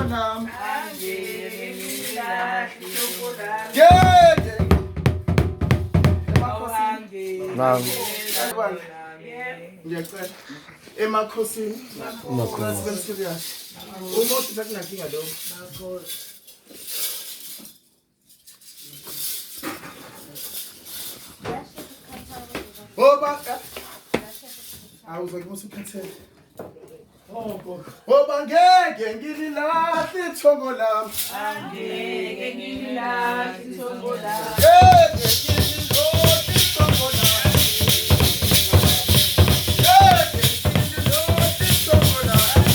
nam. Naam. Ngiyacela. Emakhosini. Emakhosini. Serious. Umuntu sakunankinga lo. Oba. Awuzake usukhathele. Oba ngeke ngililahle ithongo lami. Angeke ngililahle ithongo lami. Ngeke ngililahle ithongo lami.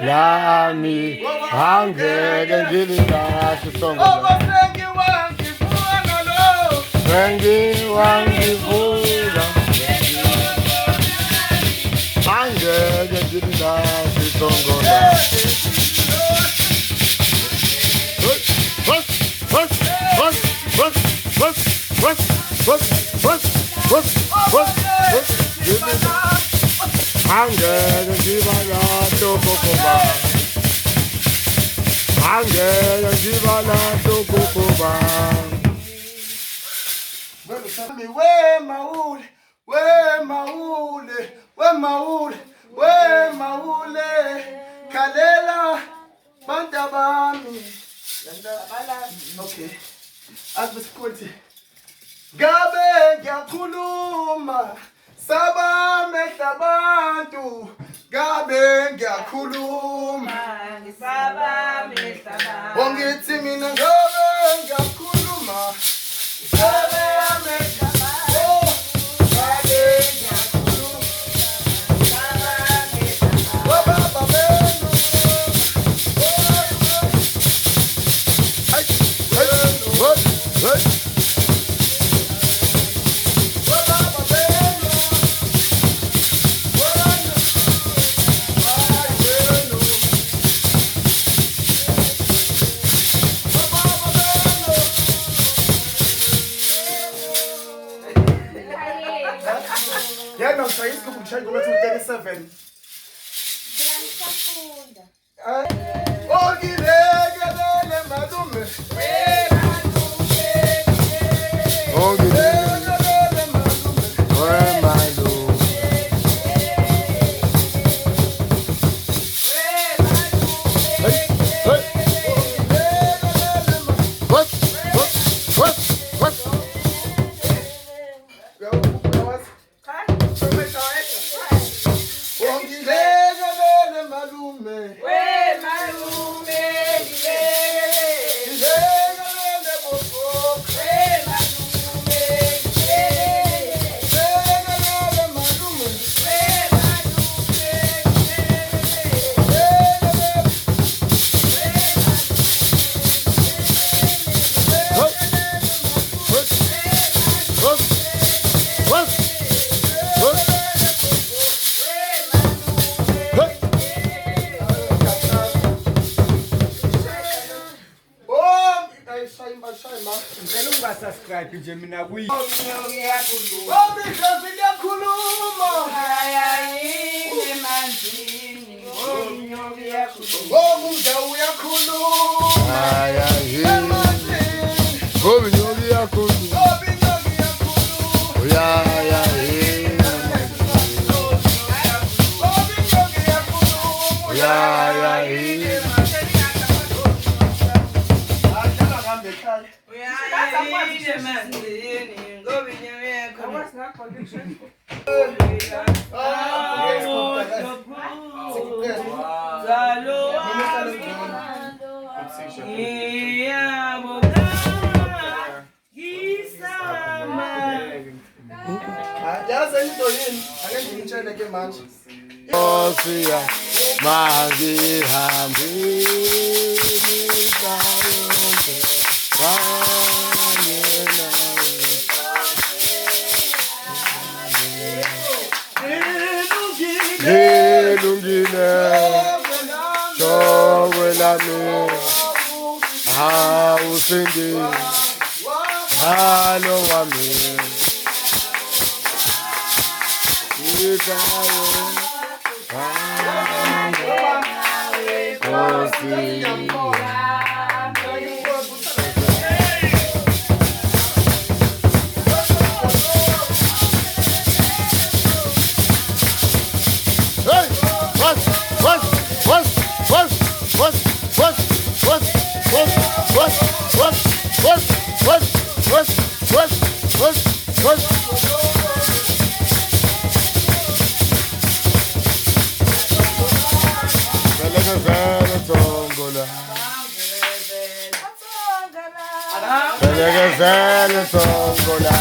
Lami angeke ngililahle ithongo lami. Sengivula angeke ngililahle ithongo lami. Angeke ngibalahle ugogo bami. Angeke ngibalahle ugogo bami. Wemaule, khalela banta bami. Okay. Asisikhothi. Gabe ngiyakhuluma sabame hlabantu. Gabe ngiyakhuluma Sabame hlabantu. ongithi mina ngabe ngiyakhuluma sabame hlabantu. Gabe ngiyakhuluma Sabame hlabantu. wababa benu. Hey, hey, hey. Wababa benu. Yeah, no, so it's good to go to 37. Oh, gilegele malume. Oh, Gilegele malume. where my love? Hey, hey. What? Oh, gilegele malume. Gilegele bobo. Gilegele malume. Oh, shayima. Ngicela ungasubscribe nje mina kuyi. Oh, because ngiyakhuluma. Oh, muda uyakhuluma. Ay, ay, Emanzini. Gobi nyobi yakhulu. Oh, binyogi yakhuluma. Ya, ya, Oh, binyogi yakhuluma. ya, ya, Adlala ngambe ekhaya. Yazi into yini? Ake ngimtshele ke manje. Osia mahambihambisa yonke kanye nawe. Ngilungile shokwe lami usindi halo wami ikawe Nkosi Televezele tongola.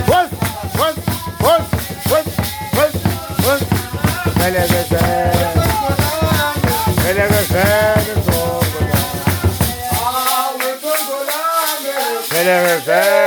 What? Televezele tongola. Televezele